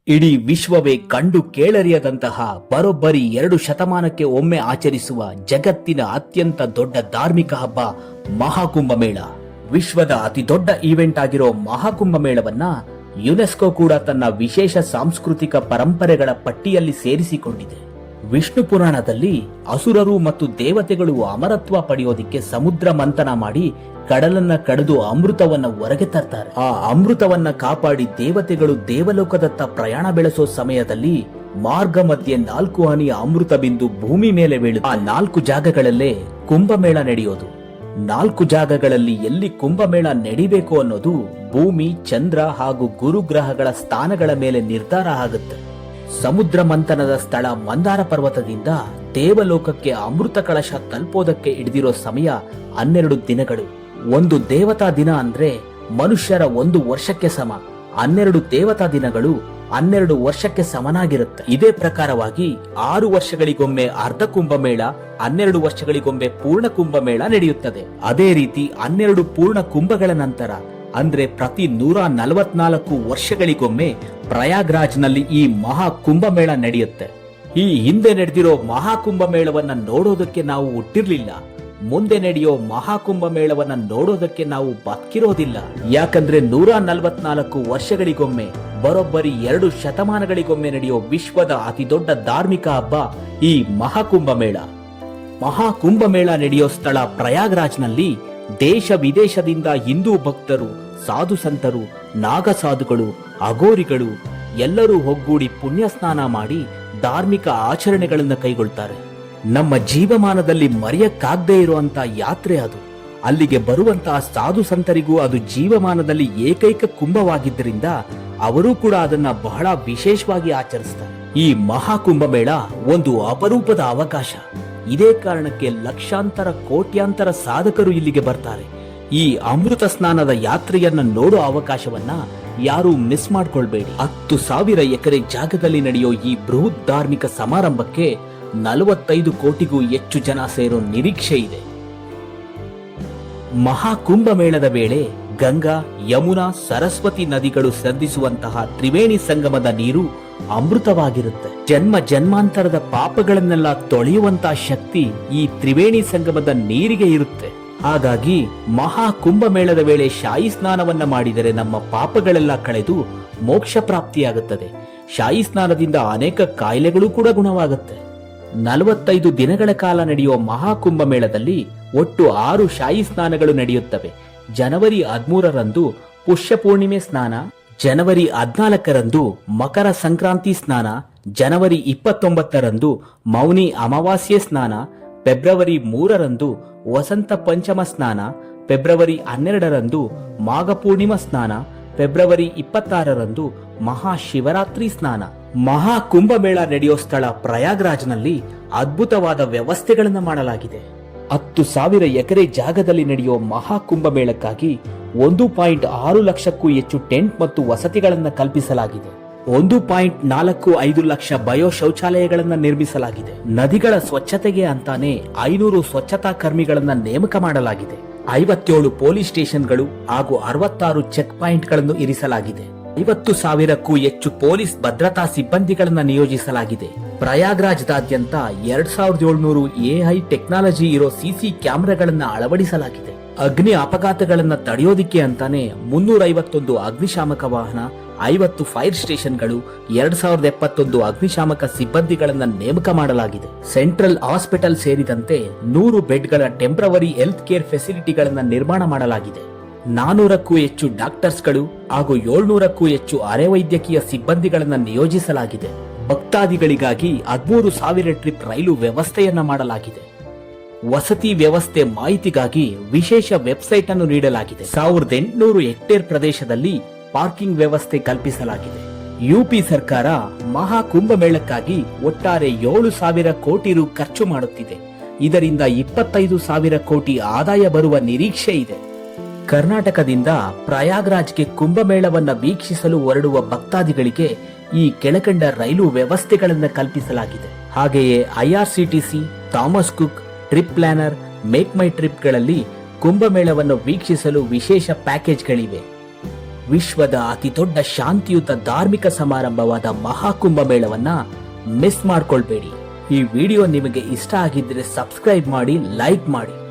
ಇಡೀ ವಿಶ್ವವೇ ಕಂಡು ಕೇಳರಿಯದಂತಹ ಬರೋಬ್ಬರಿ 2 ಶತಮಾನಕ್ಕೆ ಒಮ್ಮೆ ಆಚರಿಸುವ ಜಗತ್ತಿನ ಅತ್ಯಂತ ದೊಡ್ಡ ಧಾರ್ಮಿಕ ಹಬ್ಬ ಮಹಾಕುಂಭಮೇಳ. ವಿಶ್ವದ ಅತಿ ದೊಡ್ಡ ಈವೆಂಟ್ ಆಗಿರೋ ಮಹಾಕುಂಭಮೇಳವನ್ನ ಯುನೆಸ್ಕೋ ಕೂಡ ತನ್ನ ವಿಶೇಷ ಸಾಂಸ್ಕೃತಿಕ ಪರಂಪರೆಗಳ ಪಟ್ಟಿಯಲ್ಲಿ ಸೇರಿಸಿಕೊಂಡಿದೆ. ವಿಷ್ಣು ಪುರಾಣದಲ್ಲಿ ಅಸುರರು ಮತ್ತು ದೇವತೆಗಳು ಅಮರತ್ವ ಪಡೆಯೋದಿಕ್ಕೆ ಸಮುದ್ರ ಮಂಥನ ಮಾಡಿ ಕಡಲನ್ನ ಕಡಿದು ಅಮೃತವನ್ನ ಹೊರಗೆ ತರ್ತಾರೆ. ಆ ಅಮೃತವನ್ನ ಕಾಪಾಡಿ ದೇವತೆಗಳು ದೇವಲೋಕದತ್ತ ಪ್ರಯಾಣ ಬೆಳೆಸೋ ಸಮಯದಲ್ಲಿ ಮಾರ್ಗ ಮಧ್ಯೆ 4 ಹನಿಯ ಅಮೃತ ಬಿಂದು ಭೂಮಿ ಮೇಲೆ ಬೀಳು. ಆ 4 ಜಾಗಗಳಲ್ಲೇ ಕುಂಭಮೇಳ ನಡೆಯೋದು. 4 ಜಾಗಗಳಲ್ಲಿ ಎಲ್ಲಿ ಕುಂಭಮೇಳ ನಡಿಬೇಕು ಅನ್ನೋದು ಭೂಮಿ, ಚಂದ್ರ ಹಾಗೂ ಗುರುಗ್ರಹಗಳ ಸ್ಥಾನಗಳ ಮೇಲೆ ನಿರ್ಧಾರ ಆಗುತ್ತೆ. ಸಮುದ್ರ ಮಂಥನದ ಸ್ಥಳ ಮಂದಾರ ಪರ್ವತದಿಂದ ದೇವಲೋಕಕ್ಕೆ ಅಮೃತ ಕಳಶ ತಲುಪೋದಕ್ಕೆ ಹಿಡಿದಿರೋ ಸಮಯ 12 ದಿನಗಳು. ಒಂದು ದೇವತಾ ದಿನ ಅಂದ್ರೆ ಮನುಷ್ಯರ 1 ವರ್ಷಕ್ಕೆ ಸಮ. 12 ದೇವತಾ ದಿನಗಳು 12 ವರ್ಷಕ್ಕೆ ಸಮನಾಗಿರುತ್ತೆ. ಇದೇ ಪ್ರಕಾರವಾಗಿ 6 ವರ್ಷಗಳಿಗೊಮ್ಮೆ ಅರ್ಧ ಕುಂಭಮೇಳ, 12 ವರ್ಷಗಳಿಗೊಮ್ಮೆ ಪೂರ್ಣ ಕುಂಭಮೇಳ ನಡೆಯುತ್ತದೆ. ಅದೇ ರೀತಿ 12 ಪೂರ್ಣ ಕುಂಭಗಳ ನಂತರ ಅಂದ್ರೆ ಪ್ರತಿ 144 ವರ್ಷಗಳಿಗೊಮ್ಮೆ ಪ್ರಯಾಗ್ರಾಜ್ನಲ್ಲಿ ಈ ಮಹಾ ಕುಂಭಮೇಳ ನಡೆಯುತ್ತೆ. ಈ ಹಿಂದೆ ನಡೆದಿರೋ ಮಹಾ ಕುಂಭಮೇಳವನ್ನ ನೋಡೋದಕ್ಕೆ ನಾವು ಹುಟ್ಟಿರ್ಲಿಲ್ಲ. ಮುಂದೆ ನಡೆಯೋ ಮಹಾಕುಂಭಮೇಳವನ್ನ ನೋಡೋದಕ್ಕೆ ನಾವು ಬದುಕಿರೋದಿಲ್ಲ. ಯಾಕಂದ್ರೆ 144 ವರ್ಷಗಳಿಗೊಮ್ಮೆ ಬರೋಬ್ಬರಿ 2 ಶತಮಾನಗಳಿಗೊಮ್ಮೆ ನಡೆಯೋ ವಿಶ್ವದ ಅತಿ ದೊಡ್ಡ ಧಾರ್ಮಿಕ ಹಬ್ಬ ಈ ಮಹಾಕುಂಭಮೇಳ. ಮಹಾಕುಂಭಮೇಳ ನಡೆಯೋ ಸ್ಥಳ ಪ್ರಯಾಗ್ರಾಜ್ನಲ್ಲಿ ದೇಶ ವಿದೇಶದಿಂದ ಹಿಂದೂ ಭಕ್ತರು, ಸಾಧು ಸಂತರು, ನಾಗಸಾಧುಗಳು, ಅಘೋರಿಗಳು ಎಲ್ಲರೂ ಒಗ್ಗೂಡಿ ಪುಣ್ಯ ಸ್ನಾನ ಮಾಡಿ ಧಾರ್ಮಿಕ ಆಚರಣೆಗಳನ್ನು ಕೈಗೊಳ್ತಾರೆ. ನಮ್ಮ ಜೀವಮಾನದಲ್ಲಿ ಮರೆಯಕ್ಕಾಗದೇ ಇರುವಂತಹ ಯಾತ್ರೆ ಅದು. ಅಲ್ಲಿಗೆ ಬರುವಂತಹ ಸಾಧು ಸಂತರಿಗೂ ಅದು ಜೀವಮಾನದಲ್ಲಿ ಏಕೈಕ ಕುಂಭವಾಗಿದ್ದರಿಂದ ಅವರೂ ಕೂಡ ಅದನ್ನ ಬಹಳ ವಿಶೇಷವಾಗಿ ಆಚರಿಸ್ತಾರೆ. ಈ ಮಹಾಕುಂಭಮೇಳ ಒಂದು ಅಪರೂಪದ ಅವಕಾಶ. ಇದೇ ಕಾರಣಕ್ಕೆ ಲಕ್ಷಾಂತರ ಕೋಟ್ಯಾಂತರ ಸಾಧಕರು ಇಲ್ಲಿಗೆ ಬರ್ತಾರೆ. ಈ ಅಮೃತ ಸ್ನಾನದ ಯಾತ್ರೆಯನ್ನ ನೋಡೋ ಅವಕಾಶವನ್ನ ಯಾರು ಮಿಸ್ ಮಾಡ್ಕೊಳ್ಬೇಡಿ. 10,000 ಎಕರೆ ಜಾಗದಲ್ಲಿ ನಡೆಯೋ ಈ ಬೃಹತ್ ಧಾರ್ಮಿಕ ಸಮಾರಂಭಕ್ಕೆ 45 ಕೋಟಿಗೂ ಹೆಚ್ಚು ಜನ ಸೇರೋ ನಿರೀಕ್ಷೆ ಇದೆ. ಮಹಾಕುಂಭಮೇಳದ ವೇಳೆ ಗಂಗಾ, ಯಮುನಾ, ಸರಸ್ವತಿ ನದಿಗಳು ಸಂಧಿಸುವಂತಹ ತ್ರಿವೇಣಿ ಸಂಗಮದ ನೀರು ಅಮೃತವಾಗಿರುತ್ತೆ. ಜನ್ಮ ಜನ್ಮಾಂತರದ ಪಾಪಗಳನ್ನೆಲ್ಲ ತೊಳೆಯುವಂತಹ ಶಕ್ತಿ ಈ ತ್ರಿವೇಣಿ ಸಂಗಮದ ನೀರಿಗೆ ಇರುತ್ತೆ. ಹಾಗಾಗಿ ಮಹಾ ಕುಂಭಮೇಳದ ವೇಳೆ ಶಾಹಿ ಸ್ನಾನವನ್ನ ಮಾಡಿದರೆ ನಮ್ಮ ಪಾಪಗಳೆಲ್ಲ ಕಳೆದು ಮೋಕ್ಷ ಪ್ರಾಪ್ತಿಯಾಗುತ್ತದೆ. ಶಾಹಿ ಸ್ನಾನದಿಂದ ಅನೇಕ ಕಾಯಿಲೆಗಳು ಕೂಡ ಗುಣವಾಗುತ್ತೆ. 45 ದಿನಗಳ ಕಾಲ ನಡೆಯುವ ಮಹಾಕುಂಭಮೇಳದಲ್ಲಿ ಒಟ್ಟು 6 ಶಾಹಿ ಸ್ನಾನಗಳು ನಡೆಯುತ್ತವೆ. ಜನವರಿ 13ರಂದು ಪುಷ್ಯ ಪೂರ್ಣಿಮೆ ಸ್ನಾನ, ಜನವರಿ 14ರಂದು ಮಕರ ಸಂಕ್ರಾಂತಿ ಸ್ನಾನ, ಜನವರಿ 29ರಂದು ಮೌನಿ ಅಮಾವಾಸ್ಯೆ ಸ್ನಾನ, ಫೆಬ್ರವರಿ 3ರಂದು ವಸಂತ ಪಂಚಮ ಸ್ನಾನ, ಫೆಬ್ರವರಿ 12ರಂದು ಮಾಘ ಪೂರ್ಣಿಮಾ ಸ್ನಾನ, ಫೆಬ್ರವರಿ 26ರಂದು ಮಹಾಶಿವರಾತ್ರಿ ಸ್ನಾನ. ಮಹಾ ಕುಂಭಮೇಳ ನಡೆಯೋ ಸ್ಥಳ ಪ್ರಯಾಗ್ರಾಜ್ನಲ್ಲಿ ಅದ್ಭುತವಾದ ವ್ಯವಸ್ಥೆಗಳನ್ನು ಮಾಡಲಾಗಿದೆ. 10,000 ಎಕರೆ ಜಾಗದಲ್ಲಿ ನಡೆಯೋ ಮಹಾ ಕುಂಭಮೇಳಕ್ಕಾಗಿ 1.6 ಲಕ್ಷಕ್ಕೂ ಹೆಚ್ಚು ಟೆಂಟ್ ಮತ್ತು ವಸತಿಗಳನ್ನು ಕಲ್ಪಿಸಲಾಗಿದೆ. 1.45 ಲಕ್ಷ ಬಯೋ ಶೌಚಾಲಯಗಳನ್ನು ನಿರ್ಮಿಸಲಾಗಿದೆ. ನದಿಗಳ ಸ್ವಚ್ಛತೆಗೆ ಅಂತಾನೆ 500 ಸ್ವಚ್ಛತಾ ಕರ್ಮಿಗಳನ್ನ ನೇಮಕ ಮಾಡಲಾಗಿದೆ. 57 ಪೊಲೀಸ್ ಸ್ಟೇಷನ್ಗಳು ಹಾಗೂ 66 ಚೆಕ್ ಪಾಯಿಂಟ್ಗಳನ್ನು ಇರಿಸಲಾಗಿದೆ. 50,000ಕ್ಕೂ ಹೆಚ್ಚು ಪೊಲೀಸ್ ಭದ್ರತಾ ಸಿಬ್ಬಂದಿಗಳನ್ನ ನಿಯೋಜಿಸಲಾಗಿದೆ. ಪ್ರಯಾಗ್ರಾಜ್ದಾದ್ಯಂತ 2,700 AI ಟೆಕ್ನಾಲಜಿ ಇರೋ ಸಿಸಿ ಕ್ಯಾಮೆರಾಗಳನ್ನ ಅಳವಡಿಸಲಾಗಿದೆ. ಅಗ್ನಿ ಅಪಘಾತಗಳನ್ನ ತಡೆಯೋದಿಕ್ಕೆ ಅಂತಾನೆ 351 ಅಗ್ನಿಶಾಮಕ ವಾಹನ, 50 ಫೈರ್ ಸ್ಟೇಷನ್ಗಳು, 2071 ಅಗ್ನಿಶಾಮಕ ಸಿಬ್ಬಂದಿಗಳನ್ನ ನೇಮಕ ಮಾಡಲಾಗಿದೆ. ಸೆಂಟ್ರಲ್ ಹಾಸ್ಪಿಟಲ್ ಸೇರಿದಂತೆ 100 ಬೆಡ್ಗಳ ಟೆಂಪರವರಿ ಹೆಲ್ತ್ ಕೇರ್ ಫೆಸಿಲಿಟಿಗಳನ್ನ ನಿರ್ಮಾಣ ಮಾಡಲಾಗಿದೆ. 400ಕ್ಕೂ ಹೆಚ್ಚು ಡಾಕ್ಟರ್ಸ್ಗಳು ಹಾಗೂ 700ಕ್ಕೂ ಹೆಚ್ಚು ಅರೆವೈದ್ಯಕೀಯ ಸಿಬ್ಬಂದಿಗಳನ್ನ ನಿಯೋಜಿಸಲಾಗಿದೆ. ಭಕ್ತಾದಿಗಳಿಗಾಗಿ 13,000 ಟ್ರಿಪ್ ರೈಲು ವ್ಯವಸ್ಥೆಯನ್ನ ಮಾಡಲಾಗಿದೆ. ವಸತಿ ವ್ಯವಸ್ಥೆ ಮಾಹಿತಿಗಾಗಿ ವಿಶೇಷ ವೆಬ್ಸೈಟ್ ಅನ್ನು ನೀಡಲಾಗಿದೆ. 1,800 ಹೆಕ್ಟೇರ್ ಪ್ರದೇಶದಲ್ಲಿ ಪಾರ್ಕಿಂಗ್ ವ್ಯವಸ್ಥೆ ಕಲ್ಪಿಸಲಾಗಿದೆ. ಯುಪಿ ಸರ್ಕಾರ ಮಹಾ ಕುಂಭಮೇಳಕ್ಕಾಗಿ ಒಟ್ಟಾರೆ 7,000 ಕೋಟಿ ರು ಖರ್ಚು ಮಾಡುತ್ತಿದೆ. ಇದರಿಂದ 25,000 ಕೋಟಿ ಆದಾಯ ಬರುವ ನಿರೀಕ್ಷೆ ಇದೆ. ಕರ್ನಾಟಕದಿಂದ ಪ್ರಯಾಗ್ರಾಜ್ಗೆ ಕುಂಭಮೇಳವನ್ನ ವೀಕ್ಷಿಸಲು ಹೊರಡುವ ಭಕ್ತಾದಿಗಳಿಗೆ ಈ ಕೆಳಕಂಡ ರೈಲು ವ್ಯವಸ್ಥೆಗಳನ್ನು ಕಲ್ಪಿಸಲಾಗಿದೆ. ಹಾಗೆಯೇ IRCTC, Thomas Cook, trip planner, make my ಟ್ರಿಪ್ಗಳಲ್ಲಿ ಕುಂಭಮೇಳವನ್ನು ವೀಕ್ಷಿಸಲು ವಿಶೇಷ ಪ್ಯಾಕೇಜ್ಗಳಿವೆ. ವಿಶ್ವದ ಅತಿ ದೊಡ್ಡ ಶಾಂತಿಯುತ ಧಾರ್ಮಿಕ ಸಮಾರಂಭವಾದ ಮಹಾಕುಂಭ ಮೇಳವನ್ನ ಮಿಸ್ ಮಾಡ್ಕೊಳ್ಬೇಡಿ. ಈ ವಿಡಿಯೋ ನಿಮಗೆ ಇಷ್ಟ ಆಗಿದ್ರೆ ಸಬ್ಸ್ಕ್ರೈಬ್ ಮಾಡಿ, ಲೈಕ್ ಮಾಡಿ.